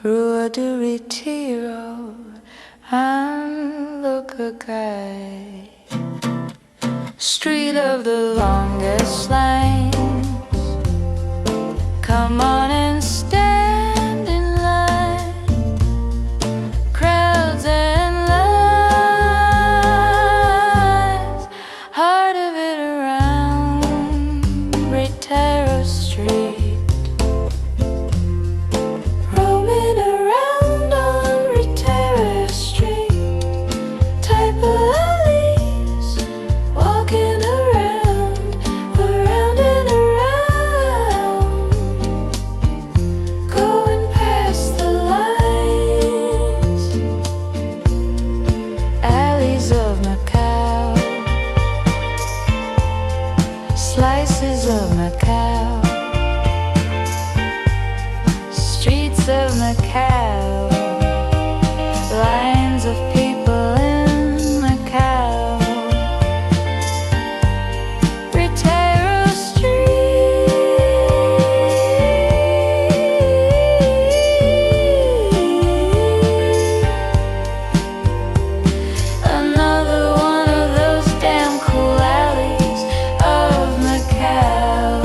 Rua do Retiro and look a guy. Street of the longest lines. Come on and stand in line. Crowds and lines. Heart of it around Retiro Street. Roaming around on Retiro Street. Taipa alleys. Walking around and around. Going past the lines. Alleys of Macau. Slices of Macau. Streets of Macau. Lines of people in Macau. Retiro Street. Another one of those damn cool alleys of Macau.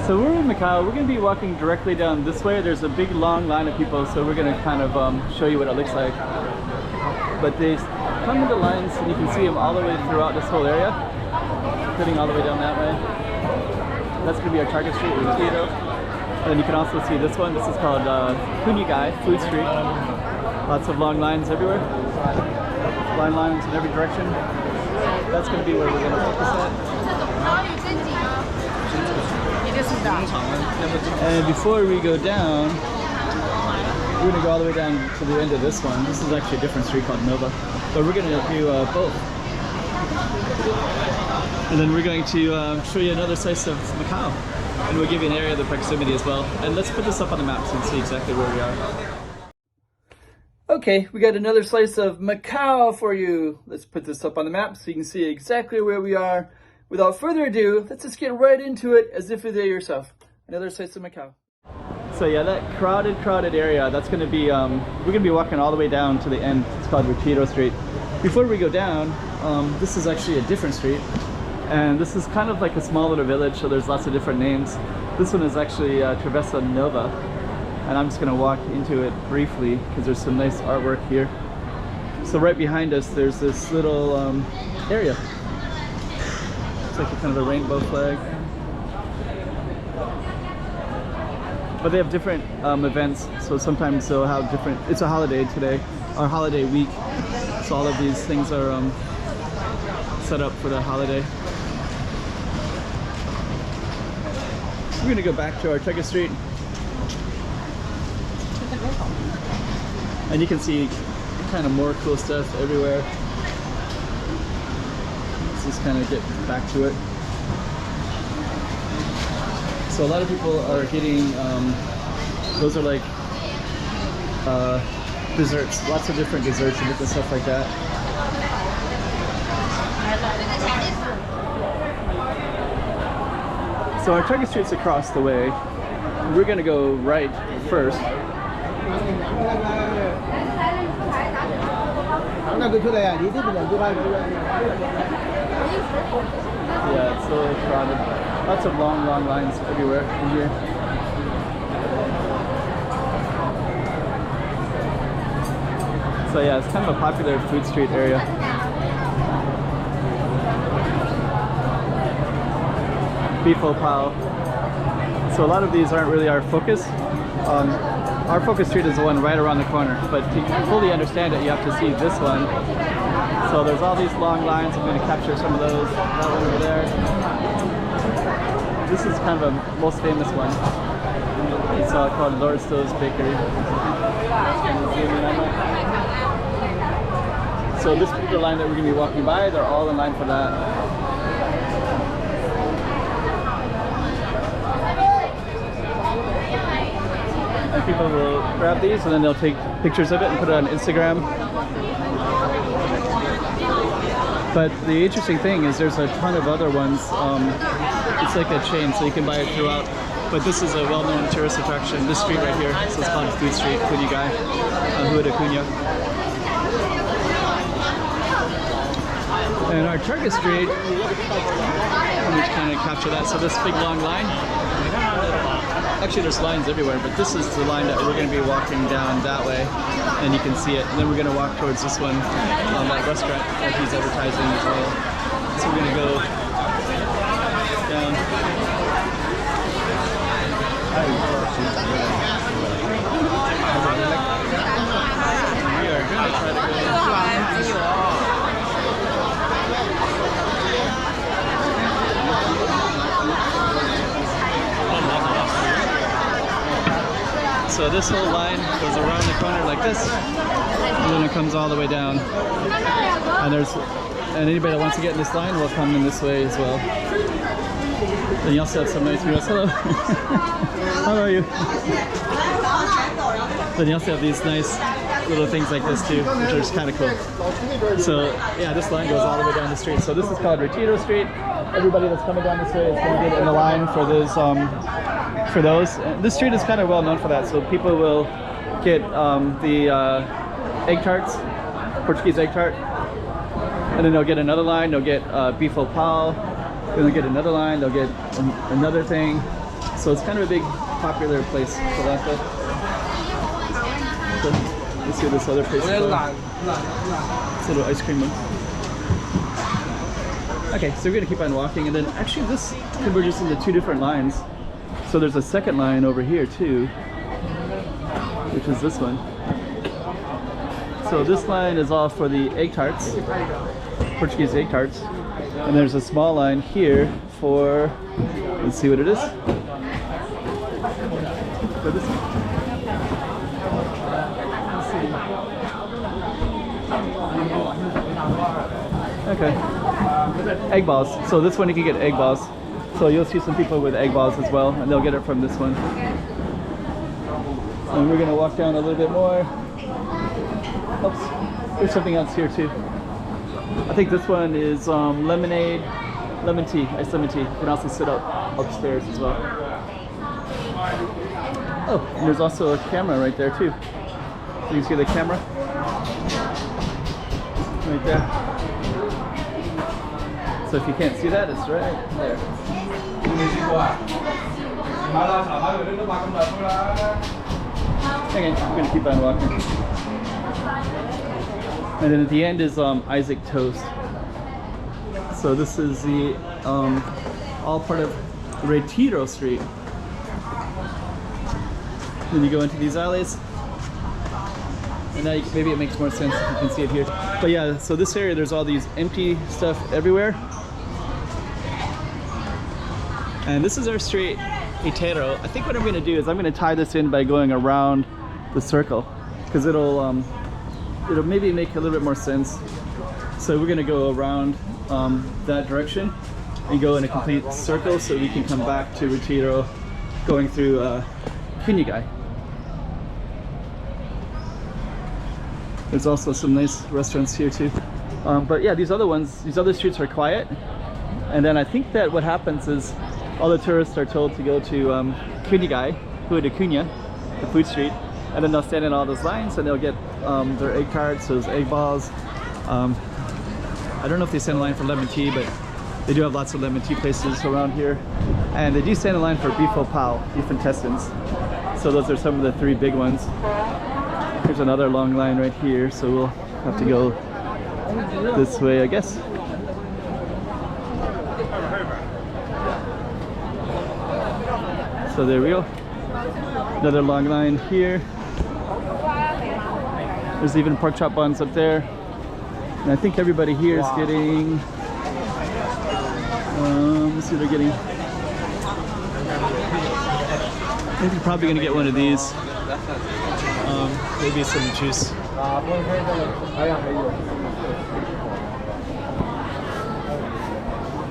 So we're in Macau. We're going to be walking directly down this way. There's a big long line of people, so we're going to kind of show you what it looks like. But they come into lines and you can see them all the way throughout this whole area, heading all the way down that way. That's going to be our target street, Retiro. And then you can also see this one. This is called Gai, Food Street. Lots of long lines everywhere. Line lines in every direction. That's going to be where we're going to focus at. And before we go down, we're going to go all the way down to the end of this one. This is actually a different street called Nova. But we're going to do both. And then we're going to show you another slice of Macau. And we'll give you an area of the proximity as well. And let's put this up on the map so you can see exactly where we are. Okay, we got another slice of Macau for you. Let's put this up on the map so you can see exactly where we are. Without further ado, let's just get right into it as if you're there yourself. Another slice of Macau. So yeah, that crowded area, that's going to be, we're going to be walking all the way down to the end. It's called Retiro Street. Before we go down, this is actually a different street. And this is kind of like a small little village, so there's lots of different names. This one is actually Travessa Nova. And I'm just going to walk into it briefly because there's some nice artwork here. So right behind us, there's this little area. It's like a kind of a rainbow flag. But they have different events, so sometimes they'll have different, it's a holiday today, or holiday week. So all of these things are set up for the holiday. We're gonna go back to our Target Street. And you can see kind of more cool stuff everywhere. Let's just kind of get back to it. So a lot of people are getting, those are like desserts, lots of different desserts and different stuff like that. So our Target Street's across the way. We're gonna go right first. Yeah, it's so crowded. Lots of long lines everywhere in here. So yeah, it's kind of a popular food street area. Beefo Pao. So a lot of these aren't really our focus. Our focus street is the one right around the corner, but to fully understand it, you have to see this one. So there's all these long lines. I'm going to capture some of those. That one over there. This is kind of a most famous one. It's called Lord Stowe's Bakery. So this particular line that we're going to be walking by, they're all in line for that. And people will grab these and then they'll take pictures of it and put it on Instagram. But the interesting thing is there's a ton of other ones. It's like a chain, so you can buy it throughout. But this is a well-known tourist attraction, this street right here. So it's called Food Street, Kunyagai, Rua de Cunha. And our target street, let me kind of capture that. So this big long line, actually there's lines everywhere, but this is the line that we're going to be walking down that way, and you can see it. And then we're going to walk towards this one, that restaurant that he's advertising as well. So we're going to go down. We are going to try to go. So this whole line goes around the corner like this, and then it comes all the way down. And anybody that wants to get in this line will come in this way as well. Then you also have some nice murals. Hello. How are you? Then you also have these nice little things like this too, which are just kind of cool. So yeah, this line goes all the way down the street. So this is called Retiro Street. Everybody that's coming down this way is going to get in the line for those. This street is kind of well known for that. So people will get the egg tarts, Portuguese egg tart, and then they'll get another line. They'll get beef au pau. Then they'll get another line. They'll get another thing. So it's kind of a big popular place for that. So let's see this other place. It's a little ice cream one. Okay, so we're gonna keep on walking, and then actually this converges into two different lines. So there's a second line over here too, which is this one. So this line is all for the egg tarts, Portuguese egg tarts, and there's a small line here for, let's see what it is. For this one. Okay. Egg balls. So this one you can get egg balls. So you'll see some people with egg balls as well, and they'll get it from this one. And we're gonna walk down a little bit more. Oops. There's something else here too. I think this one is lemonade, lemon tea, iced lemon tea. You can also sit upstairs as well. Oh, and there's also a camera right there too. So you can see the camera right there. So if you can't see that, it's right there. Okay, I'm gonna keep on walking. And then at the end is Isaac Toast. So this is the all part of Retiro Street. Then you go into these alleys. And now maybe it makes more sense if you can see it here. But yeah, so this area, there's all these empty stuff everywhere. And this is our street, Retiro. I think what I'm gonna do is I'm gonna tie this in by going around the circle, because it'll maybe make a little bit more sense. So we're gonna go around that direction and go in a complete circle so we can come back to Retiro going through Kunyagai. There's also some nice restaurants here too. But yeah, these other streets are quiet. And then I think that what happens is all the tourists are told to go to Kunyagai, Rua de Cunha, the food street, and then they'll stand in all those lines and they'll get their egg tarts, those egg balls. I don't know if they stand in line for lemon tea, but they do have lots of lemon tea places around here. And they do stand in line for beef au pau, beef intestines. So those are some of the three big ones. There's another long line right here, so we'll have to go this way, I guess. So there we go. Another long line here. There's even pork chop buns up there. And I think everybody here is getting, let's see what they're getting. I think they're probably gonna get one of these. Maybe some juice.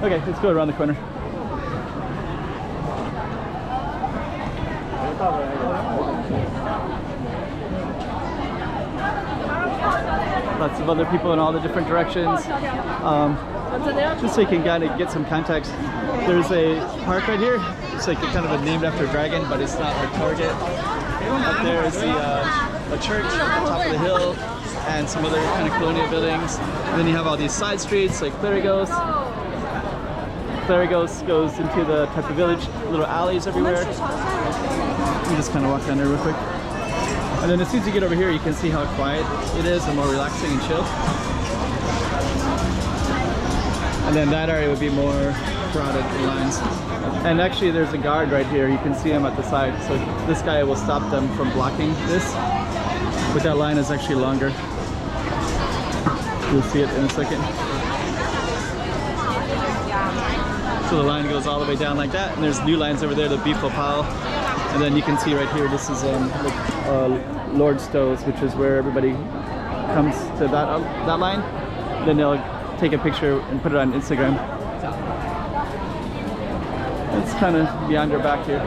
Okay, let's go around the corner. Lots of other people in all the different directions. Just so you can kind of get some context. There's a park right here. It's like kind of named after a dragon, but it's not like Target. Up there is a church on top of the hill and some other kind of colonial buildings. And then you have all these side streets like Clerigos. Clerigos goes into the Taipa village, little alleys everywhere. Let me just kind of walk down there real quick. And then as soon as you get over here, you can see how quiet it is and more relaxing and chill. And then that area would be more crowded lines. And actually there's a guard right here. You can see him at the side. So this guy will stop them from blocking this. But that line is actually longer. You'll see it in a second. So the line goes all the way down like that. And there's new lines over there, the beef opal. And then you can see right here, this is Lord Stowe's, which is where everybody comes to that line. Then they'll take a picture and put it on Instagram. It's kind of beyond your back here.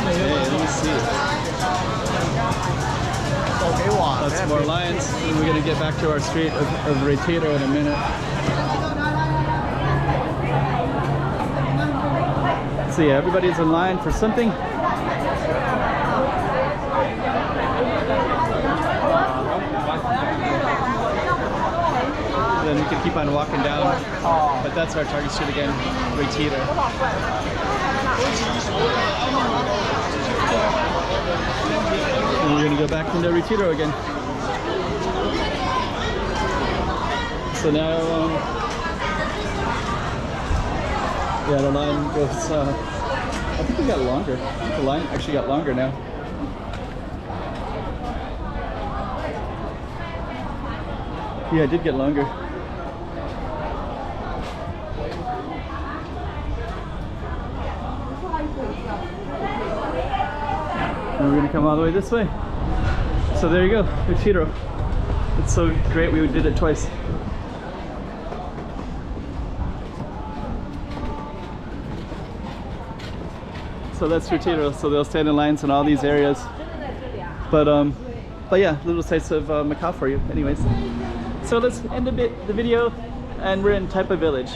Hey, let me see. Lots more lines, and we're going to get back to our street of Retiro in a minute. So yeah, everybody's in line for something. Then we can keep on walking down, but that's our target street again, Retiro. And we're gonna go back into Retiro again. So now, yeah, the line goes, I think we got longer. The line actually got longer now. Yeah, it did get longer. And we're gonna come all the way this way. So there you go, Retiro. It's so great we did it twice. So that's Retiro. So they'll stand in lines in all these areas. But yeah, little sights of Macau for you. Anyways, so let's end the video, and we're in Taipa village.